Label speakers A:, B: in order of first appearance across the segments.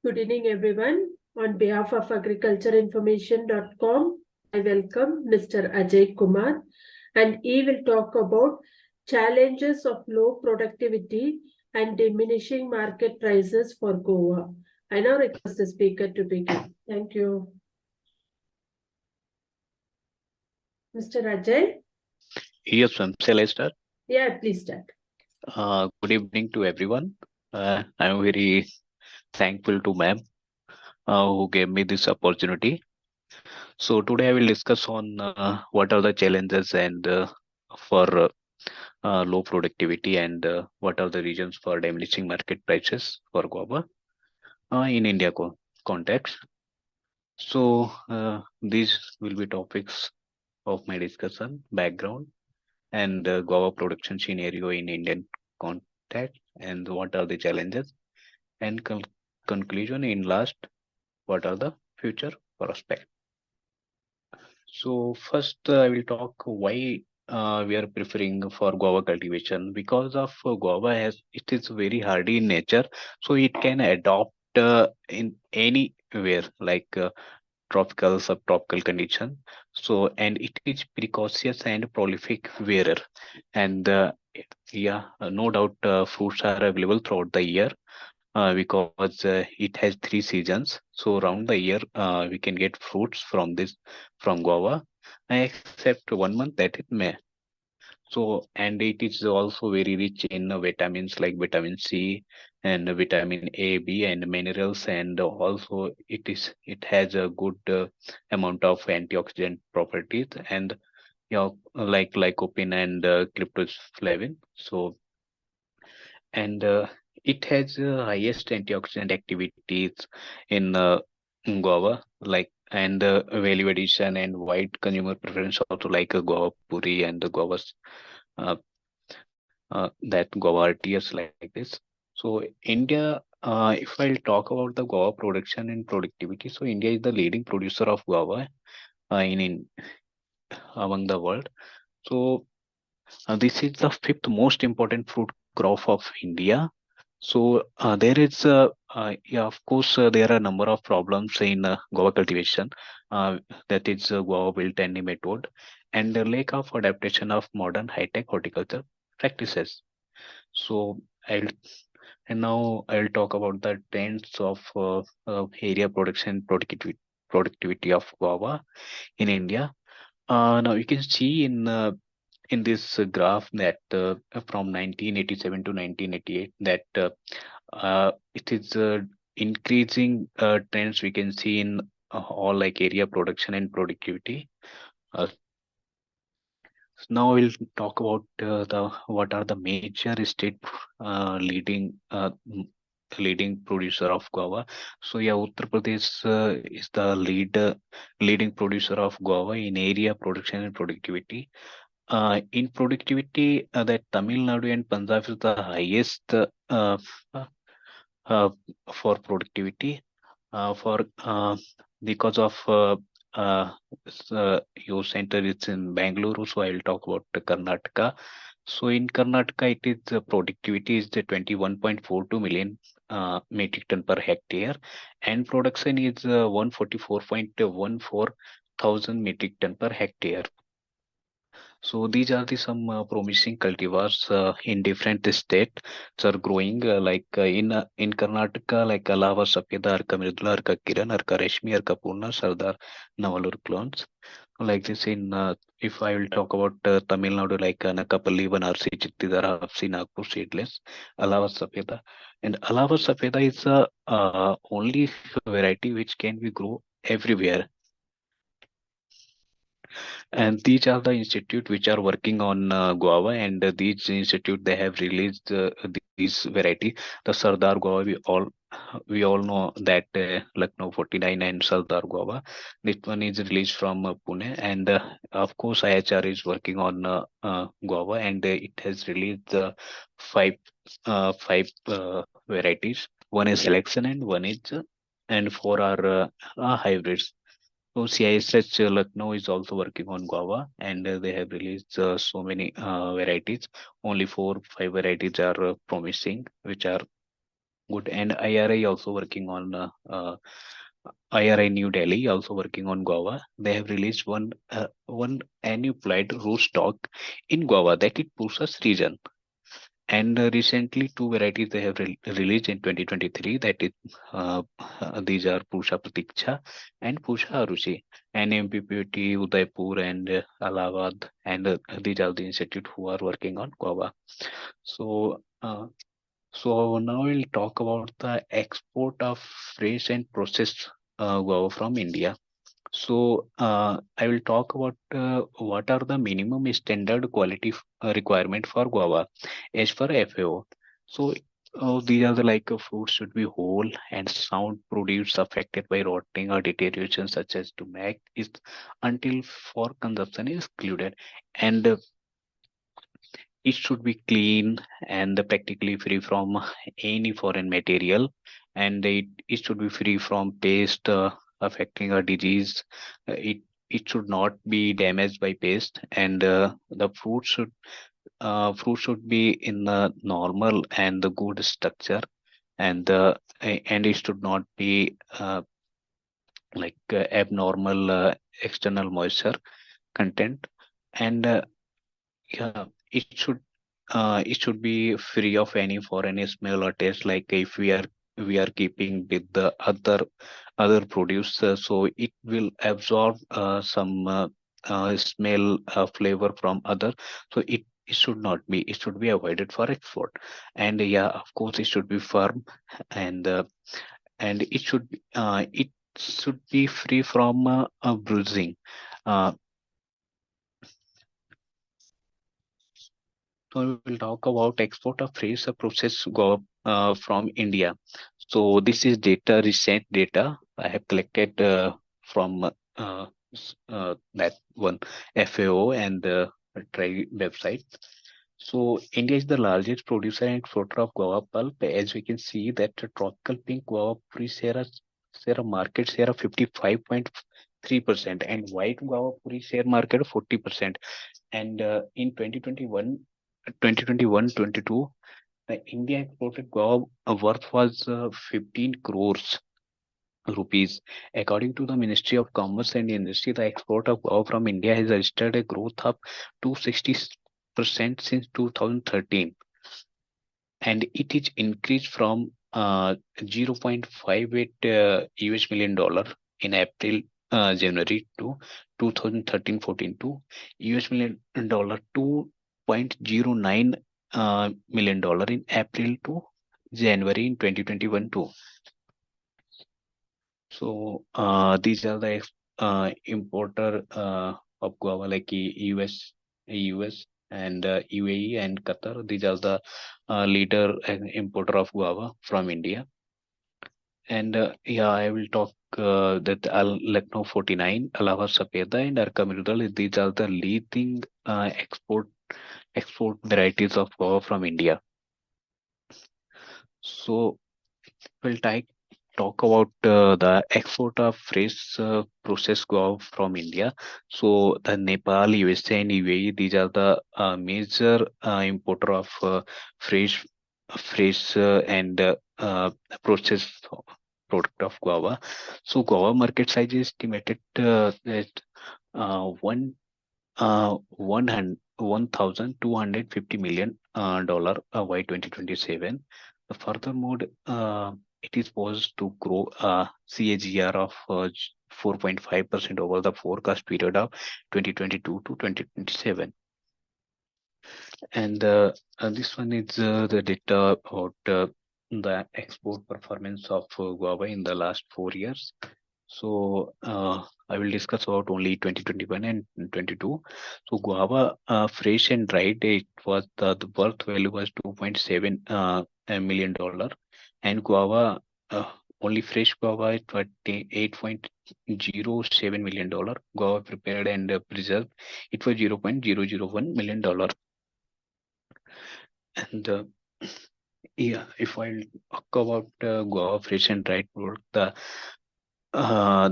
A: Good evening, everyone. On behalf of agricultureinformation.com, I welcome Mr. Ajay Kumar, and he will talk about challenges of low productivity and diminishing market prices for guava. I now request the speaker to begin. Thank you. Mr. Ajay?
B: Yes, ma'am. Shall I start?
A: Yeah, please start.
B: Good evening to everyone. I'm very thankful to ma'am who gave me this opportunity. So today I will discuss on what are the challenges and for low productivity and what are the reasons for diminishing market prices for guava in India context. So these will be topics of my discussion, background and guava production scenario in Indian context and what are the challenges and conclusion in last what are the future prospects. So first I will talk why we are preferring for guava cultivation because of guava has it is very hardy in nature, so it can adopt in anywhere like tropical subtropical condition. So and it is precocious and prolific wearer, and no doubt fruits are available throughout the year because it has 3 seasons. So around the year, we can get fruits from this from guava, except 1 month that it may. So and it is also very rich in vitamins like vitamin C and vitamin A, B, and minerals, and also it has a good amount of antioxidant properties and like lycopene and cryptoflavin. So and it has highest antioxidant activities in guava like and value addition and wide consumer preference also like guava puri and the guavas uh, that guava RTS like this. So India, if I'll talk about the guava production and productivity, so India is the leading producer of guava in among the world. So this is the fifth most important fruit crop of India. So there is, yeah, of course, there are a number of problems in guava cultivation. That is guava wilt and nematode, and the lack of adaptation of modern high-tech horticulture practices. So I'll and now I'll talk about the trends of area production productivity of guava in India. Now you can see in this graph that from 1987 to 1988 that it is increasing trends we can see in all like area production and productivity. Uh, Now we'll talk about the what are the major state leading producer of guava. So yeah, Uttar Pradesh is the leading producer of guava in area production and productivity. In productivity, that Tamil Nadu and Punjab is the highest uh, uh, for productivity for because of your center is in Bangalore, so I will talk about the Karnataka. So in Karnataka, it is productivity is the 21.42 million metric ton per hectare, and production is 144.14 thousand metric ton per hectare. So these are the some promising cultivars in different states are growing in Karnataka like Alava, Sapeda, Arka Mridula, Arka Kiran, Arka Reshmi, Arka Purna, Sardar, Navalur clones. Like this in if I will talk about Tamil Nadu like Nakapalli, Banarsi, Chittidara, Hapsi, Nagpur seedless, Alava Sapeda, and Alava Sapeda is a only variety which can be grow everywhere, and these are the institute which are working on guava, and these institute they have released these variety. The Sardar guava we all know that Lucknow 49 and Sardar guava. This one is released from Pune, and of course IHR is working on guava, and it has released five varieties. One is selection, and one is and four are hybrids. So CISH Lucknow is also working on guava, and they have released so many varieties. Only 4, 5 varieties are promising, which are good. And IRI also working on IRI New Delhi also working on guava. They have released one annualized root stock in guava that it Pusa's region. And recently, two varieties they have released in 2023. That is, these are Pusha Pratiksha and Pusha Arushi. And MPPT, Udaipur, and Allahabad, and these are the institute who are working on guava. So, now we'll talk about the export of fresh and processed guava from India. So, I will talk about what are the minimum standard quality requirement for guava as per FAO. So, these are the fruits should be whole and sound produce affected by rotting or deterioration, such as to make is until for consumption is excluded, and it should be clean and practically free from any foreign material, and it should be free from pest affecting a disease. It should not be damaged by pest, and the fruit should be in the normal and the good structure, and and it should not be abnormal external moisture content, and yeah, it should be free of any foreign smell or taste. Like if we are keeping with the other produce, so it will absorb some smell flavor from other. So it should not be. It should be avoided for export. And yeah, of course, it should be firm, and it should be free from bruising. Uh, So we will talk about export of fresh processed guava from India. So this is data, recent data I have collected from that one FAO and the TRI website. So India is the largest producer and exporter of guava pulp. As we can see that the tropical pink guava puri share a market share of 55.3%, and white guava puri share market of 40%. And in 2021-22, the India exported guava worth was 15 crores rupees. According to the Ministry of Commerce and Industry, the export of guava from India has registered a growth of 260% since 2013, and it is increased from 0.58 US million dollar in April January to 2013-14 to US million dollar 2.09 million dollar in April to January in 2021 too. So these are the importer of guava like US and UAE and Qatar. These are the leader and importer of guava from India. And yeah, I will talk that Al Lucknow 49, Allahabad Sapeda, and Arka Mirudal. These are the leading export varieties of guava from India. So we'll talk about the export of fresh processed guava from India. So the Nepal, USA, and UAE, these are the major importer of fresh and processed product of guava. So guava market size is estimated at one 1,250 million dollar by 2027. Furthermore, it is poised to grow CAGR of 4.5% over the forecast period of 2022 to 2027. And this one is the data about the export performance of guava in the last 4 years. So I will discuss about only 2021 and 22. So guava fresh and dried, it was the worth value was 2.7 million dollar, and guava only fresh guava it was 8.07 million dollar. Guava prepared and preserved it was 0.001 million dollar. And yeah, if I talk about guava fresh and dried product,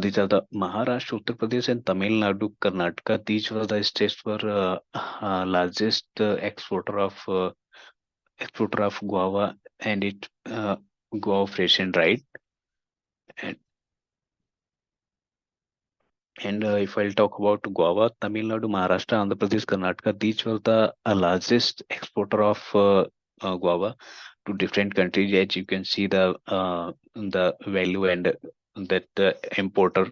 B: these are the Maharashtra, Uttar Pradesh, and Tamil Nadu, Karnataka. These were the states were largest exporter of guava, and it guava fresh and dried. And if I'll talk about guava, Tamil Nadu, Maharashtra, Andhra Pradesh, Karnataka, these were the largest exporter of guava to different countries. As you can see, the value and that importer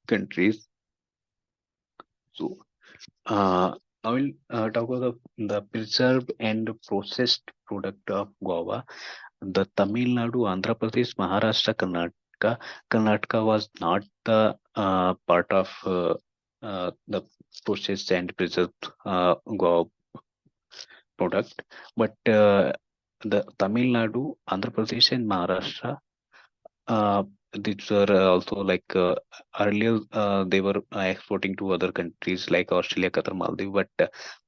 B: countries. So I will talk about the preserved and processed product of guava. The Tamil Nadu, Andhra Pradesh, Maharashtra, Karnataka. Karnataka was not the part of the processed and preserved guava product, but the Tamil Nadu, Andhra Pradesh, and Maharashtra. Uh, these were also like earlier they were exporting to other countries like Australia, Qatar, Maldives,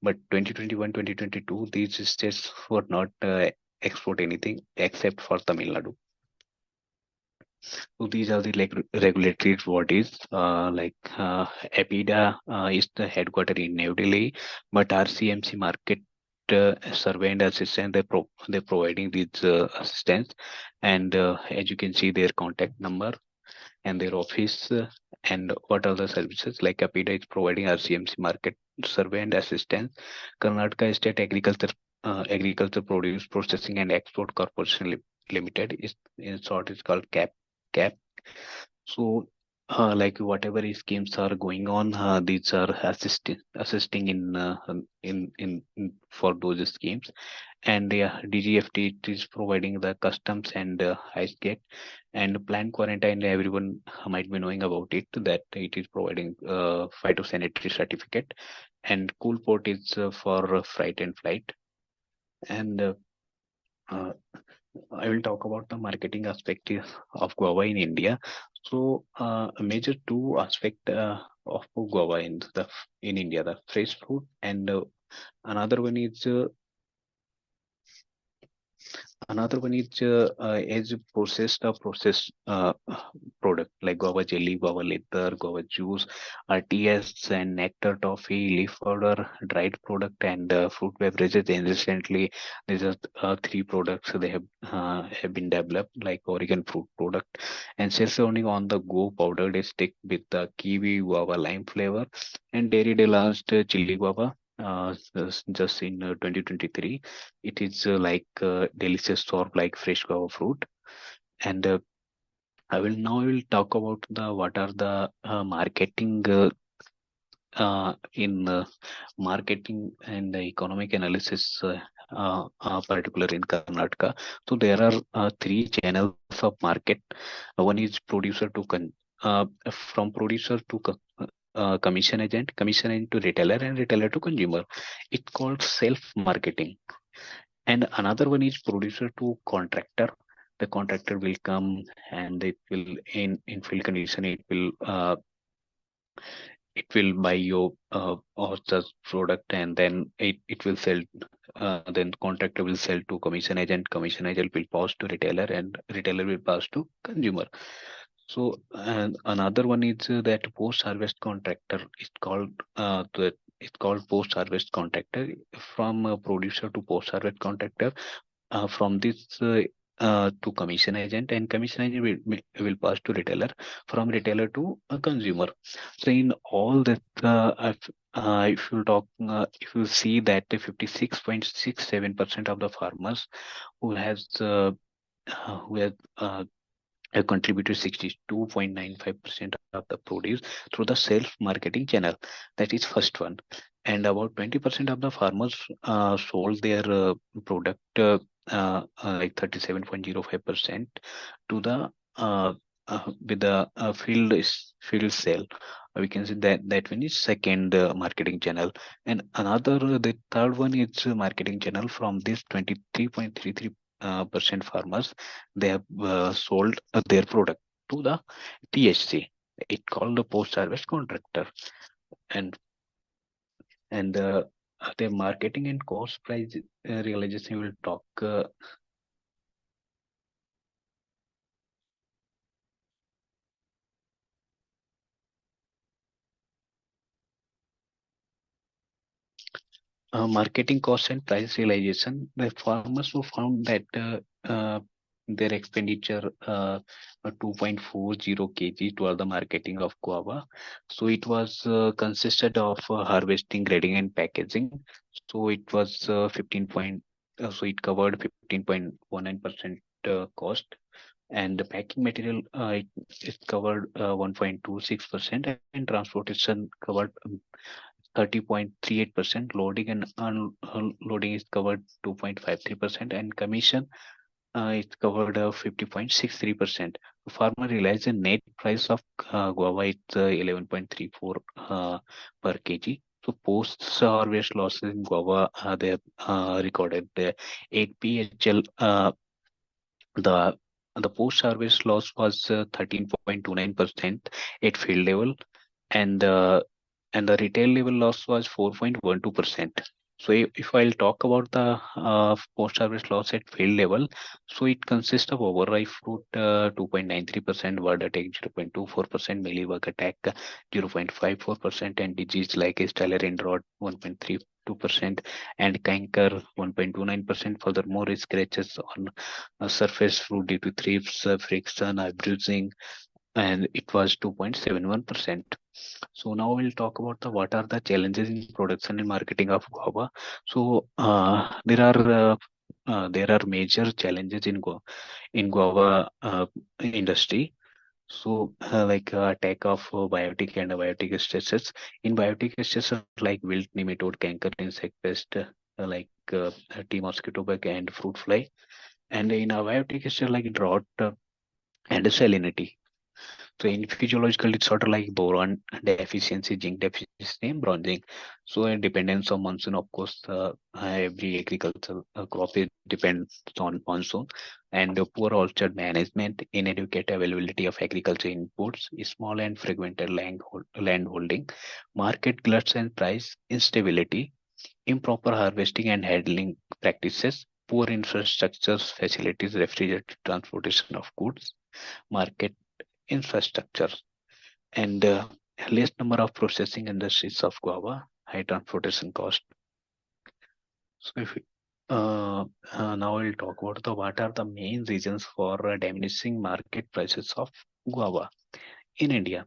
B: but 2021, 2022, these states were not export anything except for Tamil Nadu. So these are the like regulatory bodies APIDA is the headquarter in New Delhi, but RCMC market survey and assistance they're providing these assistance, and as you can see their contact number and their office and what are the services like APIDA is providing RCMC market survey and assistance. Karnataka State Agriculture Produce Processing and Export Corporation Limited is in short is called CAP. So like whatever schemes are going on, these are assisting in for those schemes. And yeah, DGFT it is providing the customs and ice gate and plant quarantine. Everyone might be knowing about it that it is providing phytosanitary certificate, and cool port is for freight and flight. And uh, I will talk about the marketing aspect of guava in India. So, a major two aspect of guava in India, the fresh fruit, and another one is as processed product like guava jelly, guava leather, guava juice, RTS, and nectar, toffee, leaf powder, dried product, and fruit beverages. And recently, these are three products they have been developed like Oregon fruit product and sesame on the go powdered stick with the kiwi guava lime flavor, and Dairy Day launched chili guava just in 2023. It is delicious soft like fresh guava fruit. And I will talk about the what are the marketing in marketing and the economic analysis particular in Karnataka. So there are three channels of market. One is producer to from producer to commission agent to retailer, and retailer to consumer. It's called self marketing. And another one is producer to contractor. The contractor will come and it will in field condition it will buy your horses product, and then it will sell. Then contractor will sell to commission agent. Commission agent will pass to retailer, and retailer will pass to consumer. So and another one is that post harvest contractor. It's called post harvest contractor, from producer to post harvest contractor. From this to commission agent, and commission agent will pass to retailer, from retailer to a consumer. So in all that, if you see that 56.67% of the farmers who has who have contributed 62.95% of the produce through the self marketing channel. That is first one. And about 20% of the farmers sold their product like 37.05% to the with the field sale. We can say that one is second marketing channel, and the third one is marketing channel. From this 23.33 percent farmers, they have sold their product to the THC. It called the post harvest contractor. and and the marketing and cost price realization will talk. Marketing cost and price realization, the farmers who found that their expenditure 2.40 kg toward the marketing of guava. So it was consisted of harvesting, grading, and packaging. So it was 15 point. So it covered 15.19% cost, and the packing material it covered 1.26%, and transportation covered 30.38%. Loading and unloading is covered 2.53%, and commission is covered 50.63%. Farmer realized a net price of guava is 11.34 per kg. So post harvest losses in guava they recorded 8 PHL. The the post harvest loss was 13.29% at field level, and the retail level loss was 4.12%. So if I'll talk about the post harvest loss at field level, so it consists of overripe fruit 2.93%, word attack 0.24%, mealybug attack 0.54%, and disease like Stellarin rot 1.32%, and canker 1.29%. Furthermore, scratches on surface fruit due to thrips, friction, bruising, and it was 2.71%. So now we'll talk about the what are the challenges in production and marketing of guava. So there are major challenges in guava industry. So like attack of biotic and abiotic stresses. In biotic stresses like wilt, nematode, canker, insect pest, like tea mosquito bug and fruit fly. And in abiotic stress like drought and salinity. So in physiological disorder like boron deficiency, zinc deficiency, and bronzing. So a dependence on monsoon, of course, every agricultural crop is depends on monsoon, and poor orchard management, inadequate availability of agriculture inputs, small and fragmented land holding, market gluts and price instability, improper harvesting and handling practices, poor infrastructures, facilities, refrigerated transportation of goods, market infrastructure, and less number of processing industries of guava, high transportation cost. So if now we'll talk about the what are the main reasons for diminishing market prices of guava in India.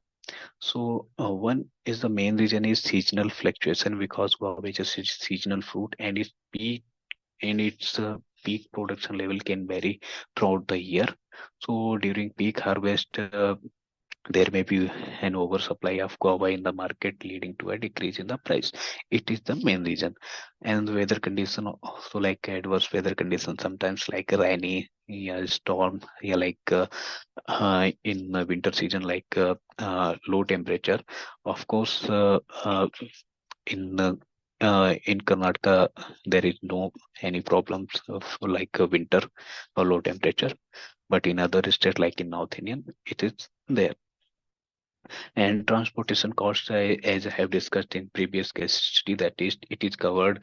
B: So one is the main reason is seasonal fluctuation, because guava is a seasonal fruit, and its peak production level can vary throughout the year. So during peak harvest, there may be an oversupply of guava in the market, leading to a decrease in the price. It is the main reason. And weather condition also, like adverse weather conditions, sometimes like rainy, yeah, storm, yeah, like in the winter season, like low temperature. Of course, in in Karnataka, there is no any problems of like winter or low temperature, but in other states like in North Indian, it is there. And transportation costs, as I have discussed in previous case study, that is it is covered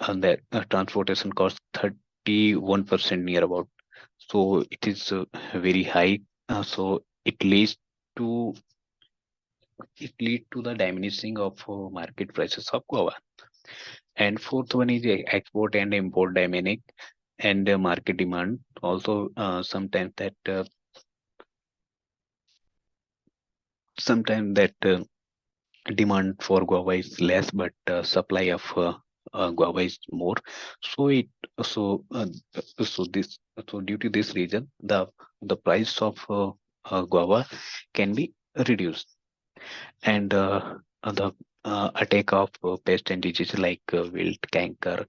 B: on that transportation cost 31% near about. So it is very high. So to it lead to the diminishing of market prices of guava. And fourth one is export and import dynamic and market demand. Also, sometimes that demand for guava is less, but supply of guava is more. So it so so this so due to this reason, the price of guava can be reduced. And the attack of pest and disease like wilt, canker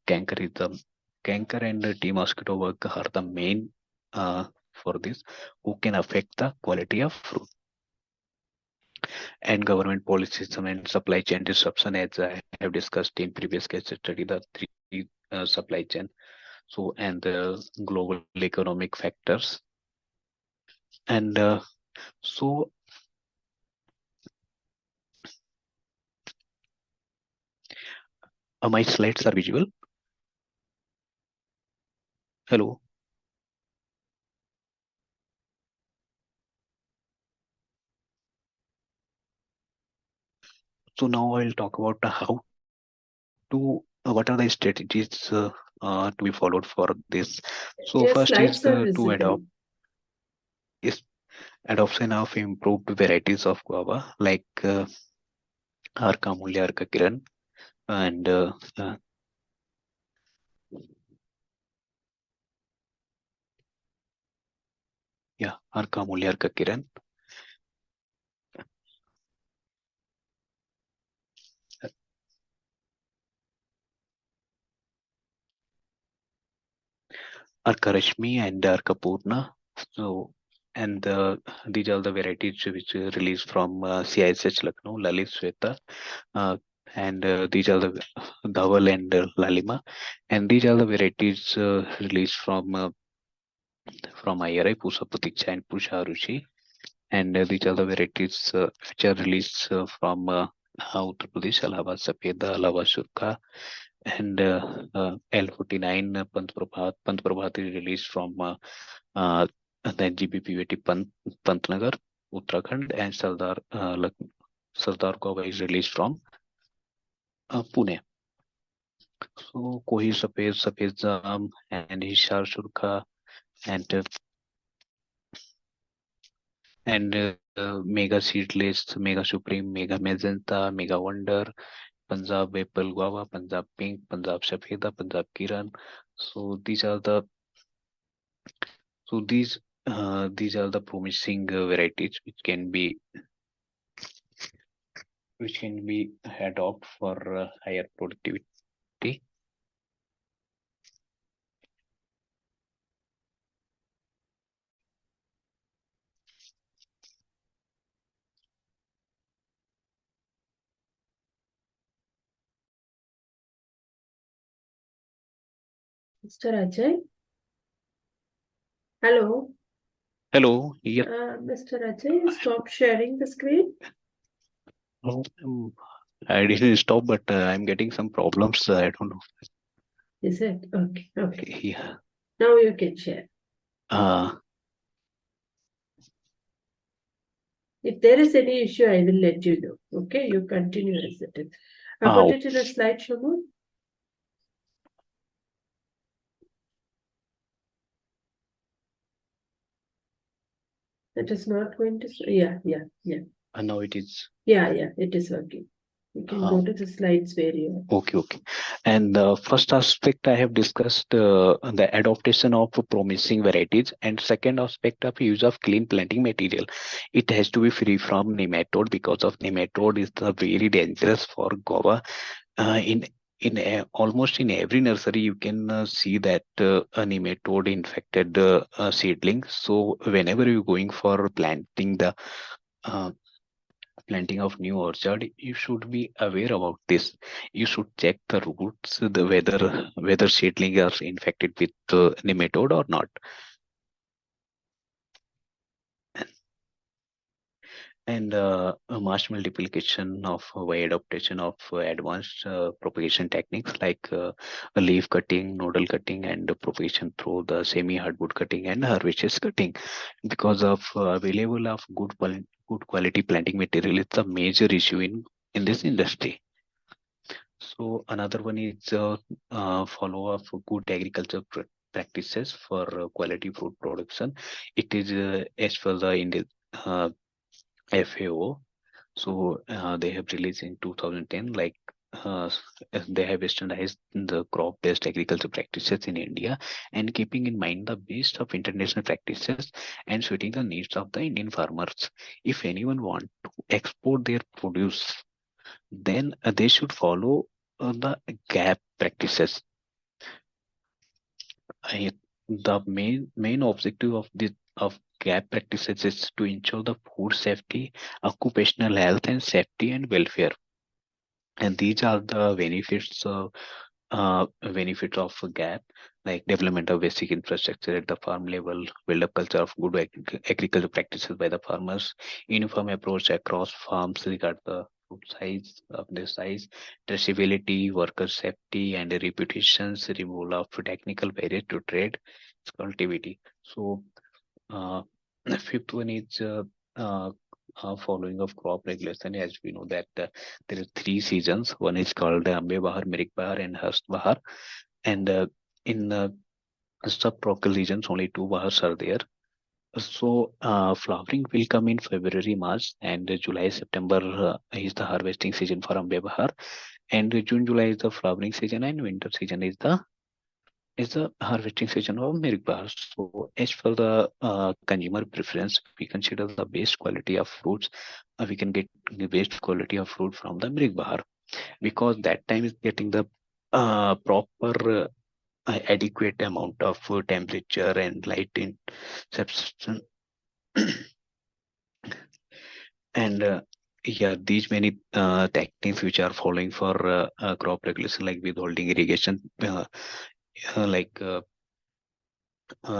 B: is the canker and tea mosquito bug are the main for this, who can affect the quality of fruit. And government policies and supply chain disruption, as I have discussed in previous case study, the three supply chain. So and the global economic factors. And so my slides are visual. Hello. So now I'll talk about how to what are the strategies to be followed for this? So
A: Your
B: first is
A: slides are
B: to
A: visible.
B: adopt is adoption of improved varieties of guava like Arka Mulya, Arka Kiran, and yeah, Arka Mulya, Arka Kiran, Arka Rashmi, and Arka Purna. So, and these are the varieties which released from CISH Lucknow, Lalit Sweta, uh, and these are the Dhawal and Lalima, and these are the varieties released from IRI, Pusa Pratiksha and Pusha Ruchi, and these are the varieties which are released from Uttar Pradesh, Allahabad Safeda, Allahabad Surka, and L49 Pant Prabhat is released from the GBPVT Pantnagar, Uttarakhand, and Sardar Gova is released from Pune. So Kohi Sapez, Sapez Jam, and Hishar Surka, and Mega Seedless, Mega Supreme, Mega Magenta, Mega Wonder, Punjab Apple Guava, Punjab Pink, Punjab Safeda, Punjab Kiran. So these are the promising varieties which can be adopted for higher productivity.
A: Mr. Ajay? Hello?
B: Hello, yeah.
A: Mr. Ajay, stop sharing the screen.
B: No, I didn't stop, but I'm getting some problems. I don't know.
A: Is it? Okay, okay.
B: Yeah.
A: Now you can share.
B: Uh,
A: If there is any issue, I will let you know. Okay, you continue as it is. I put it in a slide, Shamu. It is not going to. Yeah.
B: now it is.
A: Yeah, it is working. You can go to the slides where you are.
B: Okay. And the first aspect I have discussed the adaptation of promising varieties, and second aspect of use of clean planting material. It has to be free from nematode because of nematode is the very dangerous for guava. Almost in every nursery you can see that a nematode infected seedling. So whenever you're going for uh, planting of new orchard, you should be aware about this. You should check the roots, the whether seedling are infected with nematode or not. And mass multiplication of by adaptation of advanced propagation techniques like leaf cutting, nodal cutting, and propagation through the semi hardwood cutting and herbaceous cutting. Because of available of good quality planting material, it's a major issue in this industry. So another one is follow of good agriculture practices for quality fruit production. It is as per the FAO. So they have released in 2010, like they have standardized the crop-based agriculture practices in India, and keeping in mind the best of international practices and suiting the needs of the Indian farmers. If anyone want to export their produce, then they should follow the GAP practices. The main objective of this of GAP practices is to ensure the food safety, occupational health, and safety and welfare. And these are the benefits of GAP, like development of basic infrastructure at the farm level, build up culture of good agricultural practices by the farmers, uniform approach across farms regard the food size of their size, traceability, worker safety, and reputations, removal of technical barriers to trade, cultivity. So, the fifth one is uh, following of crop regulation. As we know that there are three seasons. One is called Ambe Bahar, Mirik Bahar, and Hast Bahar. And in subtropical regions, only two Bahars are there. So flowering will come in February, March, and July, September is the harvesting season for Ambe Bahar, and June, July is the flowering season, and winter season is the harvesting season of milk bar. So as for the consumer preference, we consider the best quality of fruits. We can get the best quality of fruit from the milk bar because that time is getting the proper adequate amount of temperature and light in substance. And yeah, these many techniques which are following for crop regulation, like withholding irrigation, like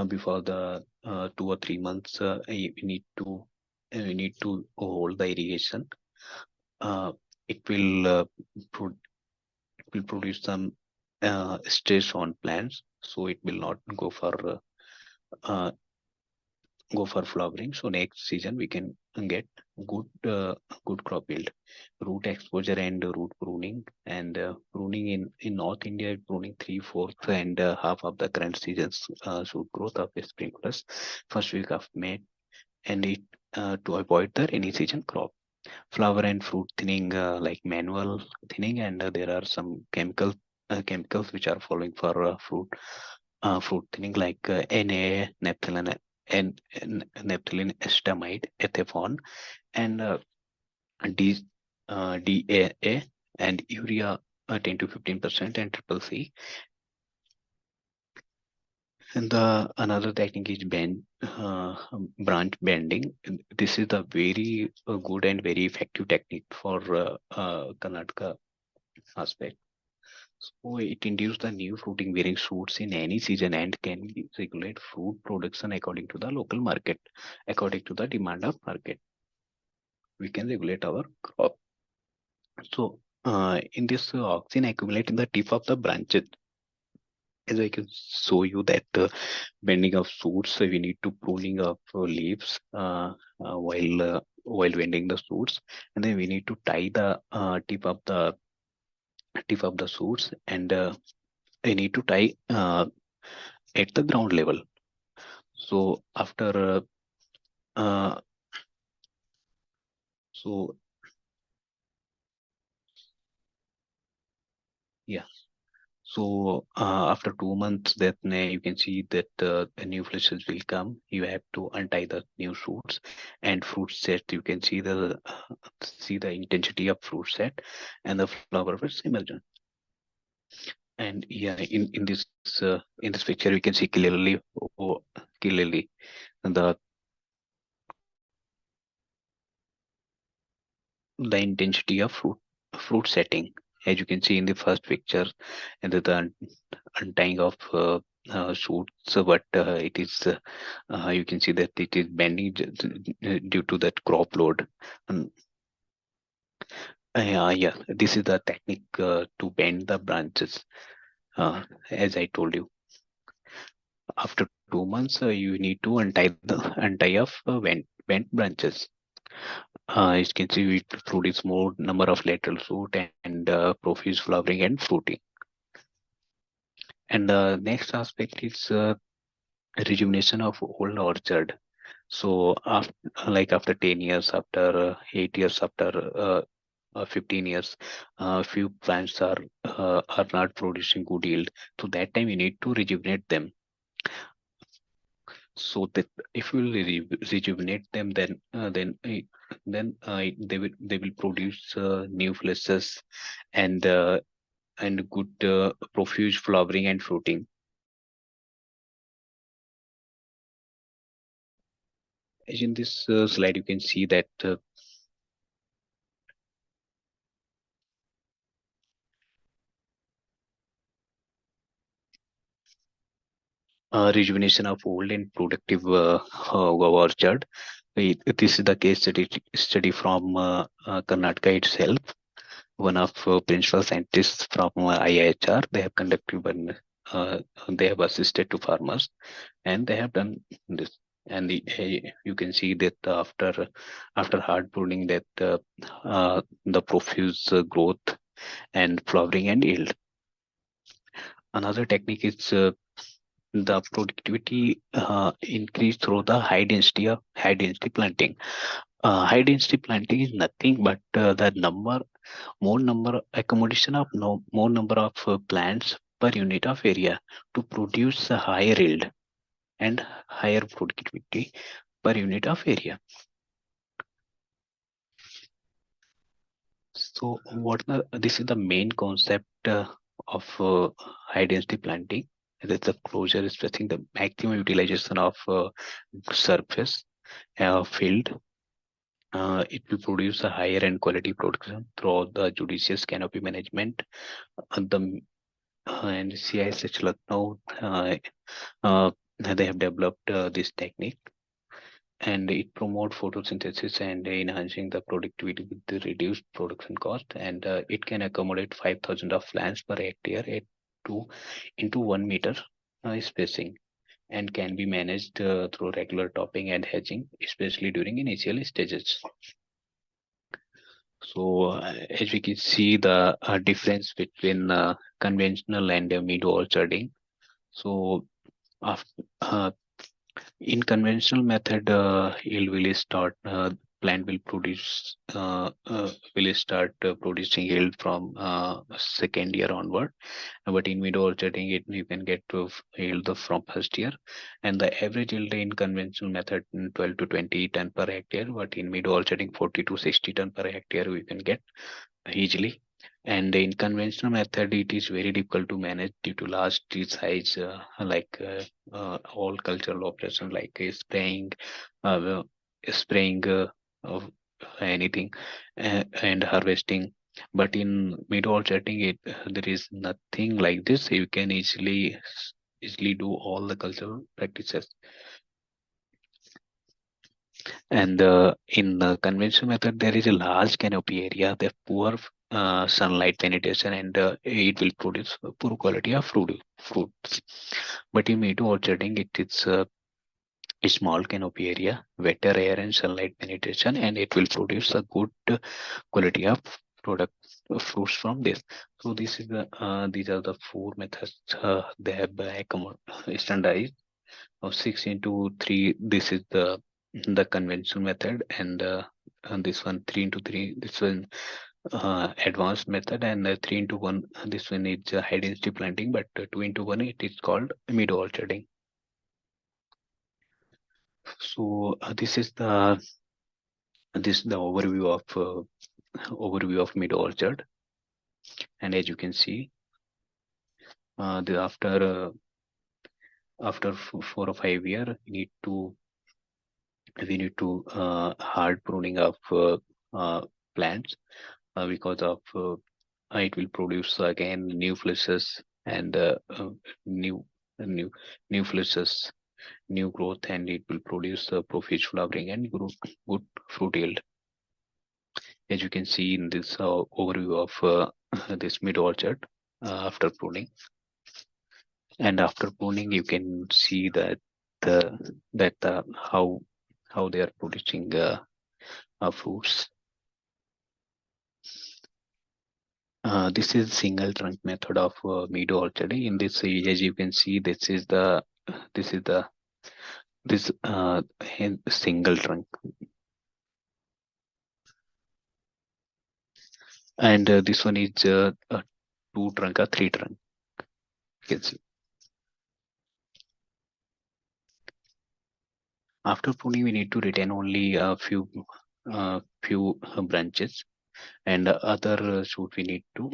B: before the 2 or 3 months, we need to hold the irrigation. Uh, it will pro- it will produce some stress on plants, so it will not uh, go for flowering. So next season we can get good good crop yield. Root exposure and root pruning, and pruning in North India, pruning 3/4 and half of the current season's shoot growth of sprinklers first week of May, and it to avoid the rainy season crop. Flower and fruit thinning, like manual thinning, and there are some chemicals which are following for fruit thinning, like Na, naphthalene, and naphthalene estamide, ethefone, and D, DAA, and urea 10 to 15%, and triple C. And the another technique is branch bending. And this is the very good and very effective technique for Karnataka aspect. So it induces the new fruiting bearing shoots in any season and can regulate fruit production according to the local market, according to the demand of market. We can regulate our crop. So in this oxygen accumulate in the tip of the branches. As I can show you that bending of shoots, we need to pruning of leaves while bending the shoots, and then we need to tie the tip of the shoots, and we need to tie at the ground level. So after uh, so yeah. So after 2 months, that you can see that the new fleshes will come. You have to untie the new shoots and fruit set. You can see the intensity of fruit set and the flower was emergent. And yeah, in this picture, we can see clearly the the intensity of fruit setting. As you can see in the first picture, and the untying of shoots, but it is you can see that it is bending due to that crop load. And yeah, this is the technique to bend the branches. As I told you, after 2 months, you need to untie of bent branches. As you can see, we produce more number of lateral shoot and profuse flowering and fruiting. And the next aspect is rejuvenation of old orchard. So after, like after 10 years, after 8 years, after 15 years, few plants are not producing good yield. So that time we need to rejuvenate them. So that if we will rejuvenate them, then they will produce new fleshes and good profuse flowering and fruiting. As in this slide, you can see that rejuvenation of old and productive guava orchard. This is the case study from Karnataka itself. One of principal scientists from IIHR, they have conducted one, they have assisted to farmers, and they have done this. and you can see that after hard pruning that the profuse growth and flowering and yield. Another technique is the productivity increase through the high density planting. High density planting is nothing but the more number accommodation of no, more number of plants per unit of area to produce a higher yield and higher productivity per unit of area. So this is the main concept of high density planting. That's the closure is stressing the maximum utilization of surface field. It will produce a higher and quality production through the judicious canopy management. The and CISH Lucknow, they have developed this technique, and it promotes photosynthesis and enhancing the productivity with the reduced production cost, and it can accommodate 5,000 of plants per hectare at 2 into 1 meter spacing, and can be managed through regular topping and hedging, especially during initial stages. So as we can see the difference between conventional and mid orcharding. So after, in conventional method, yield will start plant will start producing yield from second year onward. But in mid orcharding, you can get to yield from first year, and the average yield in conventional method 12 to 20 ton per hectare. But in mid orcharding, 40 to 60 ton per hectare we can get easily. And in conventional method, it is very difficult to manage due to large tree size, all cultural operations like uh, spraying of anything, and harvesting. But in mid orcharding, there is nothing like this. You can easily do all the cultural practices. And in the conventional method, there is a large canopy area, the poor sunlight penetration, and it will produce a poor quality of fruits. But in mid orcharding, it is a small canopy area, wetter air and sunlight penetration, and it will produce a good quality of product fruits from this. So these are the four methods they have standardized. 6 into 3, this is the conventional method, and this one 3 into 3, this one advanced method, and 3 into 1, this one is high density planting, but 2 into 1 it is called mid orcharding. So this is the overview of mid orchard, and as you can see, after 4 or 5 years, we need to hard pruning of plants, because of it will produce again new fleshes, and new new new fleshes, new growth, and it will produce profuse flowering and good fruit yield. As you can see in this overview of this mid orchard after pruning. And after pruning, you can see that how they are producing fruits. This is single trunk method of mid orchard. In this, as you can see, this is the this single trunk, and this one is a 2 trunk or 3 trunk. You can see. After pruning, we need to retain only a few branches, and other shoot we need to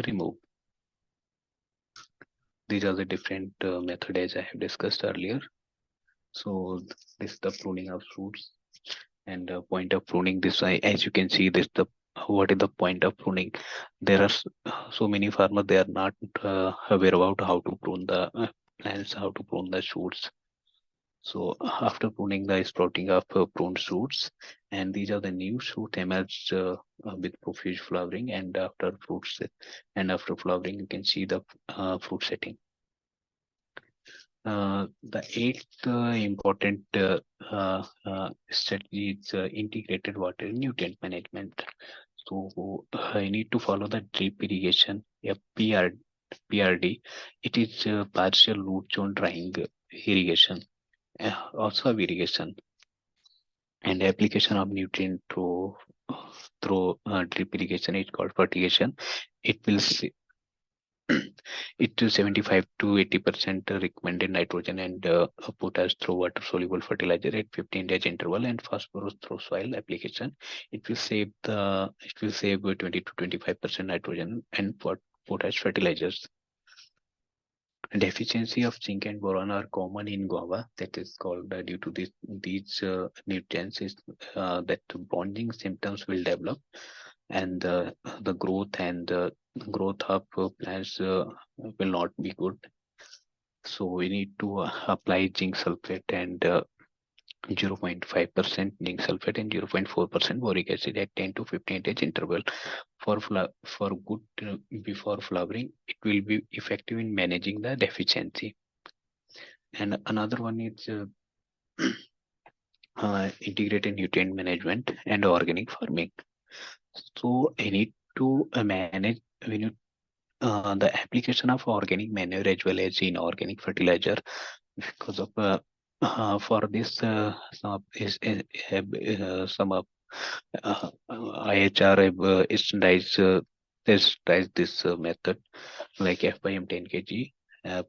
B: remove. These are the different method as I have discussed earlier. So this is the pruning of fruits, and point of pruning. This as you can see, this the what is the point of pruning. There are so many farmers, they are not aware about how to prune the plants, how to prune the shoots. So after pruning, the sprouting of pruned shoots, and these are the new shoot emerged with profuse flowering, and after flowering, you can see the fruit setting. The eighth important strategy is integrated water and nutrient management. So I need to follow the drip irrigation, PRD. It is partial root zone drying irrigation, also irrigation, and application of nutrient through drip irrigation is called fertigation. It will it is 75 to 80% recommended nitrogen and potash through water soluble fertilizer at 15 days interval, and phosphorus through soil application. It will save 20 to 25% nitrogen and potash fertilizers. Deficiency of zinc and boron are common in guava. That is called due to these nutrients is that bonding symptoms will develop, and the growth of plants will not be good. So we need to apply zinc sulfate and 0.5% zinc sulfate and 0.4% boric acid at 10 to 15 days interval for good before flowering. It will be effective in managing the deficiency. And another one is integrated nutrient management and organic farming. So I need to manage when you the application of organic manure as well as inorganic fertilizer, because of for this some of IHR standardized this method, like FYM 10 kg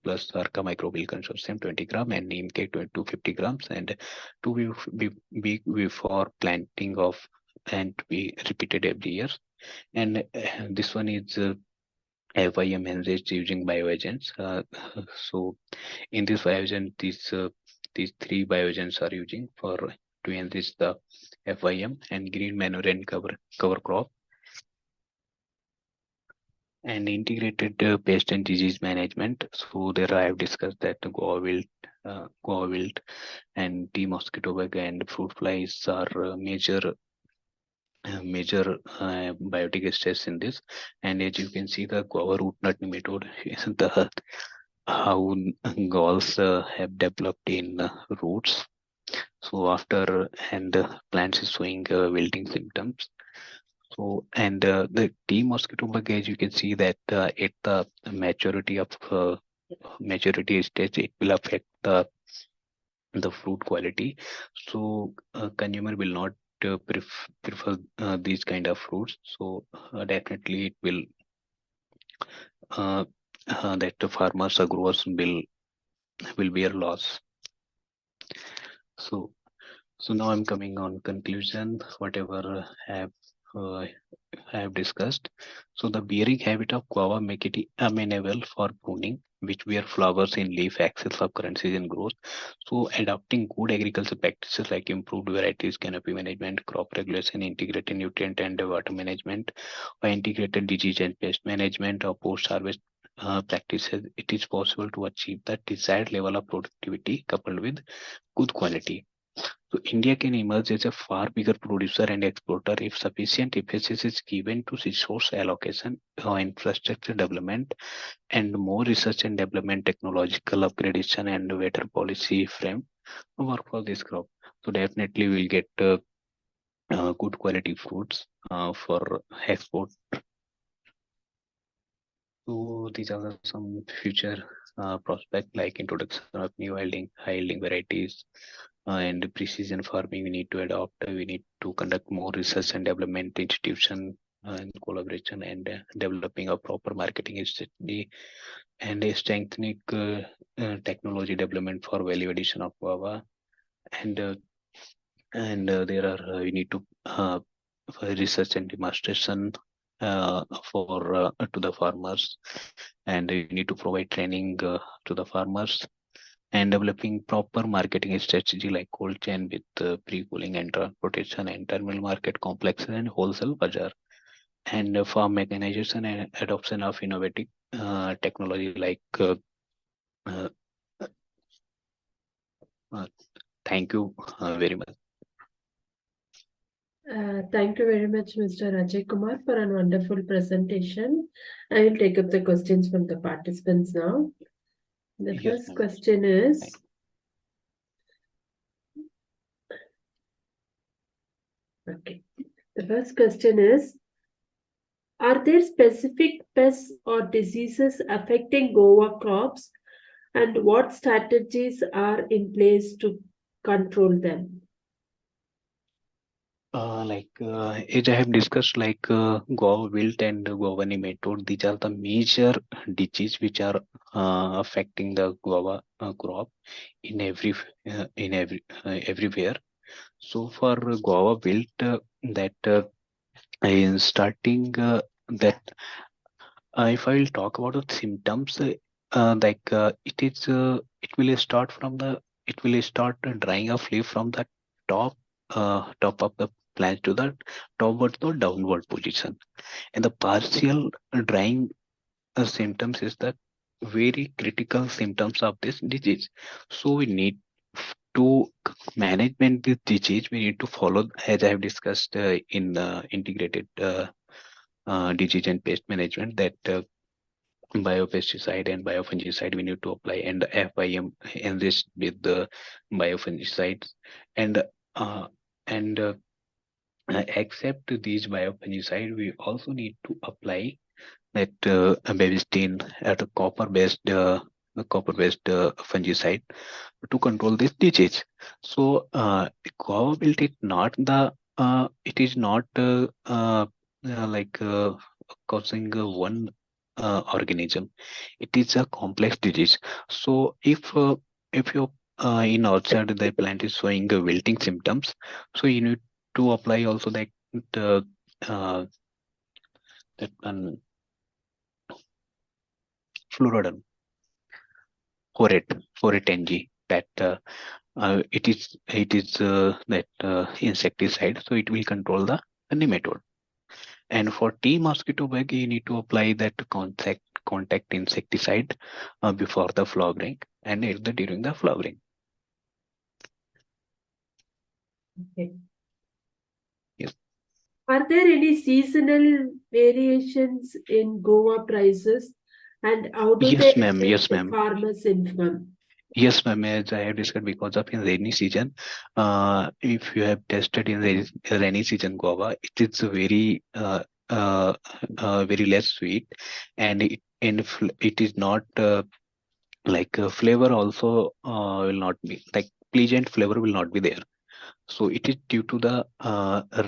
B: plus Arca microbial consortium 20 gram and neem K 250 grams, and to be for planting of and to be repeated every year. And this one is FIM enriched using bioagents. So in this bioagent, these three bioagents are using for to enrich the FIM and green manure and cover crop, and integrated pest and disease management. So there I have discussed that guava wilt and tea mosquito bug and fruit flies are major biotic stress in this. And as you can see, the guava root knot nematode is the how galls have developed in roots. So after and plants is showing wilting symptoms. So and the tea mosquito bug, as you can see that at the maturity stage, it will affect the fruit quality. So consumer will not prefer these kind of fruits. So definitely it will that the farmers or growers will bear loss. So now I'm coming on conclusion whatever uh, I have discussed. So the bearing habit of guava make it amenable for pruning, which bear flowers in leaf axils of current season growth. So adopting good agriculture practices like improved varieties, canopy management, crop regulation, integrated nutrient and water management, or integrated disease and pest management, or post-harvest practices, it is possible to achieve the desired level of productivity coupled with good quality. So India can emerge as a far bigger producer and exporter if sufficient emphasis is given to resource allocation, infrastructure development, and more research and development, technological upgradation, and better policy frame work for this crop. So definitely we'll get good quality fruits for export. So these are some future prospect, like introduction of new high yielding varieties, and precision farming we need to adopt. We need to conduct more research and development institution and collaboration, and developing a proper marketing strategy, and strengthening technology development for value addition of guava. And there are we need to for research and demonstration for to the farmers, and you need to provide training to the farmers, and developing proper marketing strategy like cold chain with pre-cooling and transportation and terminal market complexes and wholesale bazaar, and farm mechanization and adoption of innovative technology like uh, uh, thank you very much.
A: Thank you very much, Mr. Ajay Kumar, for a wonderful presentation. I will take up the questions from the participants now. The
B: Yes,
A: first
B: ma'am.
A: question is, okay. The first question is, are there specific pests or diseases affecting guava crops, and what strategies are in place to control them?
B: As I have discussed, guava wilt and guava nematode, these are the major disease which are affecting the guava crop in everywhere. So for guava wilt, that in starting that if I will talk about the symptoms, it will start from the it will start drying of leaf from the top top of the plant to the topward or downward position, and the partial drying symptoms is the very critical symptoms of this disease. So we need to management this disease. We need to follow, as I have discussed in integrated disease and pest management, that biopesticide and biofungicide we need to apply, and FIM enriched with the biofungicides, and uh, and except these biofungicide, we also need to apply that Bevistine at a copper-based fungicide to control this disease. So, guava wilt is not it is not like causing one organism. It is a complex disease. So, if you in outside the plant is showing wilting symptoms, so you need to apply also the uh, that fluoroden for it ng, that it is that insecticide, so it will control the nematode. And for tea mosquito bug, you need to apply that contact insecticide before the flowering and during the flowering.
A: Okay.
B: Yes.
A: Are there any seasonal variations in guava prices, and how do
B: Yes,
A: they
B: ma'am.
A: affect
B: Yes,
A: the
B: ma'am.
A: farmers' income?
B: Yes, ma'am. As I have discussed, because of in rainy season, if you have tested in rainy season guava, it is very less sweet, and it is not flavor also will not be like pleasant flavor will not be there. So it is due to the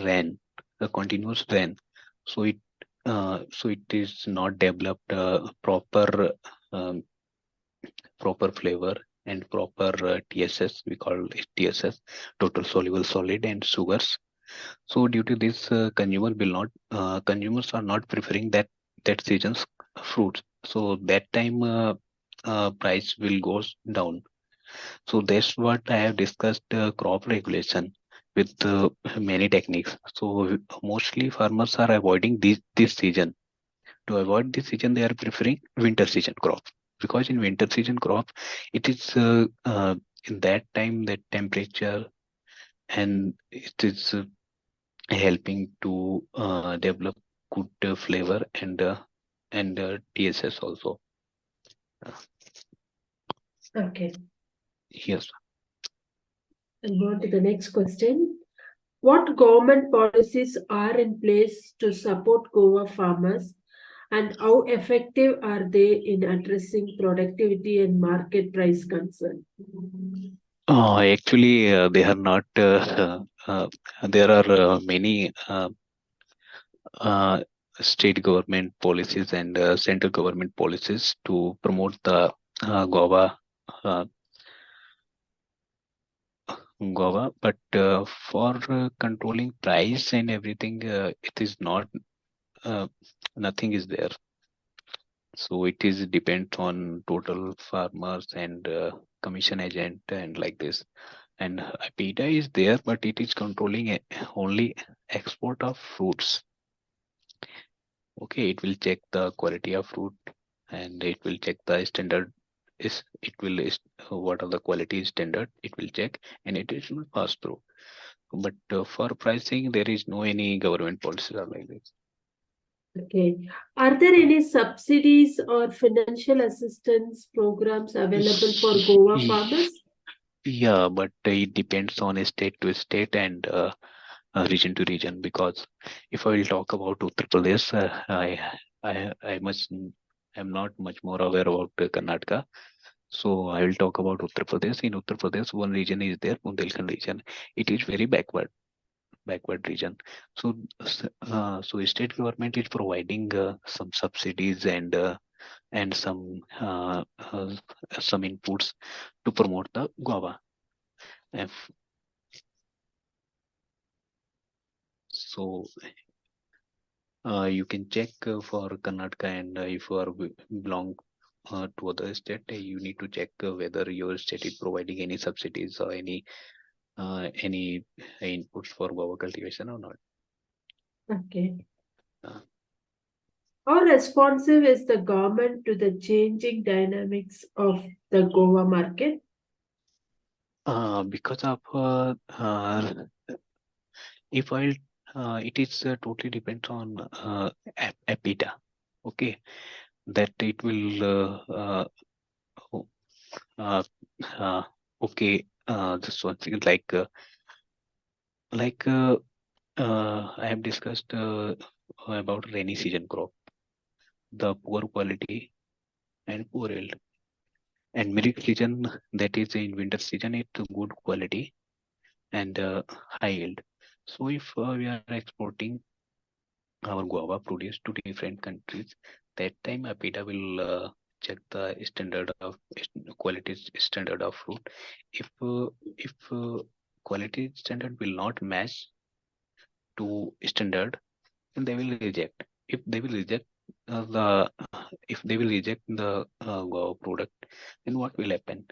B: rain, the continuous rain. So it is not developed um, proper flavor and proper TSS. We call it TSS, total soluble solid, and sugars. So due to this, consumers are not preferring that season's fruits. So that time price will goes down. So that's what I have discussed crop regulation with many techniques. So mostly farmers are avoiding this season. To avoid this season, they are preferring winter season crop, because in winter season crop, it is in that time that temperature, and it is helping to develop good flavor and TSS also.
A: Okay.
B: Yes.
A: And go on to the next question. What government policies are in place to support guava farmers, and how effective are they in addressing productivity and market price concern?
B: Actually, they are not. There are many uh, state government policies and central government policies to promote the guava uh, but for controlling price and everything, it is not. Uh, Nothing is there. So it is depends on total farmers and commission agent and like this. And PETA is there, but it is controlling only export of fruits. Okay, it will check the quality of fruit, and it will check the standard. Is it will what are the quality standard? It will check, and it is will pass through. But for pricing, there is no any government policies are like this.
A: Okay. Are there any subsidies or financial assistance programs available for Goa farmers?
B: Yeah, but it depends on a state to state and region to region. Because if I will talk about Uttar Pradesh, I am not much more aware about Karnataka. So I will talk about Uttar Pradesh. In Uttar Pradesh, one region is there, Bundelkhand region. It is very backward region. So so state government is providing some subsidies and some inputs to promote the guava. If, so you can check for Karnataka, and if you are belong to other state, you need to check whether your state is providing any subsidies or any inputs for guava cultivation or not.
A: Okay.
B: Uh,
A: How responsive is the government to the changing dynamics of the Goa market?
B: because of if I it is totally depends on apida. Okay, that it will oh, uh, uh, okay. Just one thing, like I have discussed about rainy season crop, the poor quality and poor yield, and milk season, that is in winter season, it's good quality and high yield. So if we are exporting our guava produce to different countries, that time APITA will check the standard of quality standard of fruit. If quality standard will not match to standard, then they will reject. If they will reject the if they will reject the guava product, then what will happen?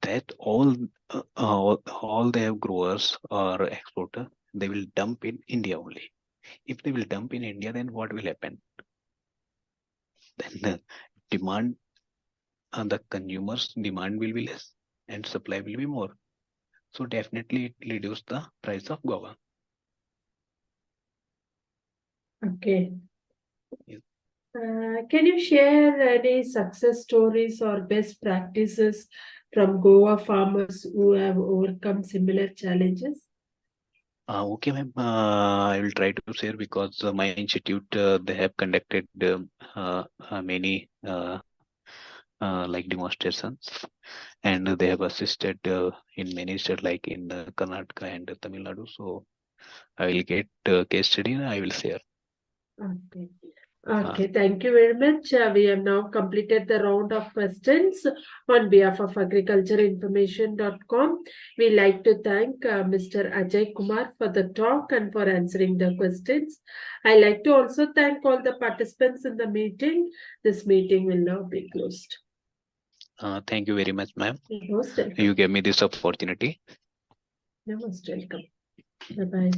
B: That all their growers or exporter, they will dump in India only. If they will dump in India, then what will happen? Then the demand the consumers demand will be less and supply will be more. So definitely it reduce the price of guava.
A: Okay.
B: Yes.
A: Can you share any success stories or best practices from Goa farmers who have overcome similar challenges?
B: Okay, ma'am. I will try to share because my institute they have conducted many like demonstrations, and they have assisted in many states like in Karnataka and Tamil Nadu. So I will get case study and I will share.
A: Okay.
B: Uh,
A: Okay, thank you very much. We have now completed the round of questions on behalf of agricultureinformation.com. We like to thank Mr. Ajay Kumar for the talk and for answering the questions. I like to also thank all the participants in the meeting. This meeting will now be closed.
B: thank you very much, ma'am.
A: You're most welcome.
B: You gave me this opportunity.
A: You're most welcome. Bye-bye.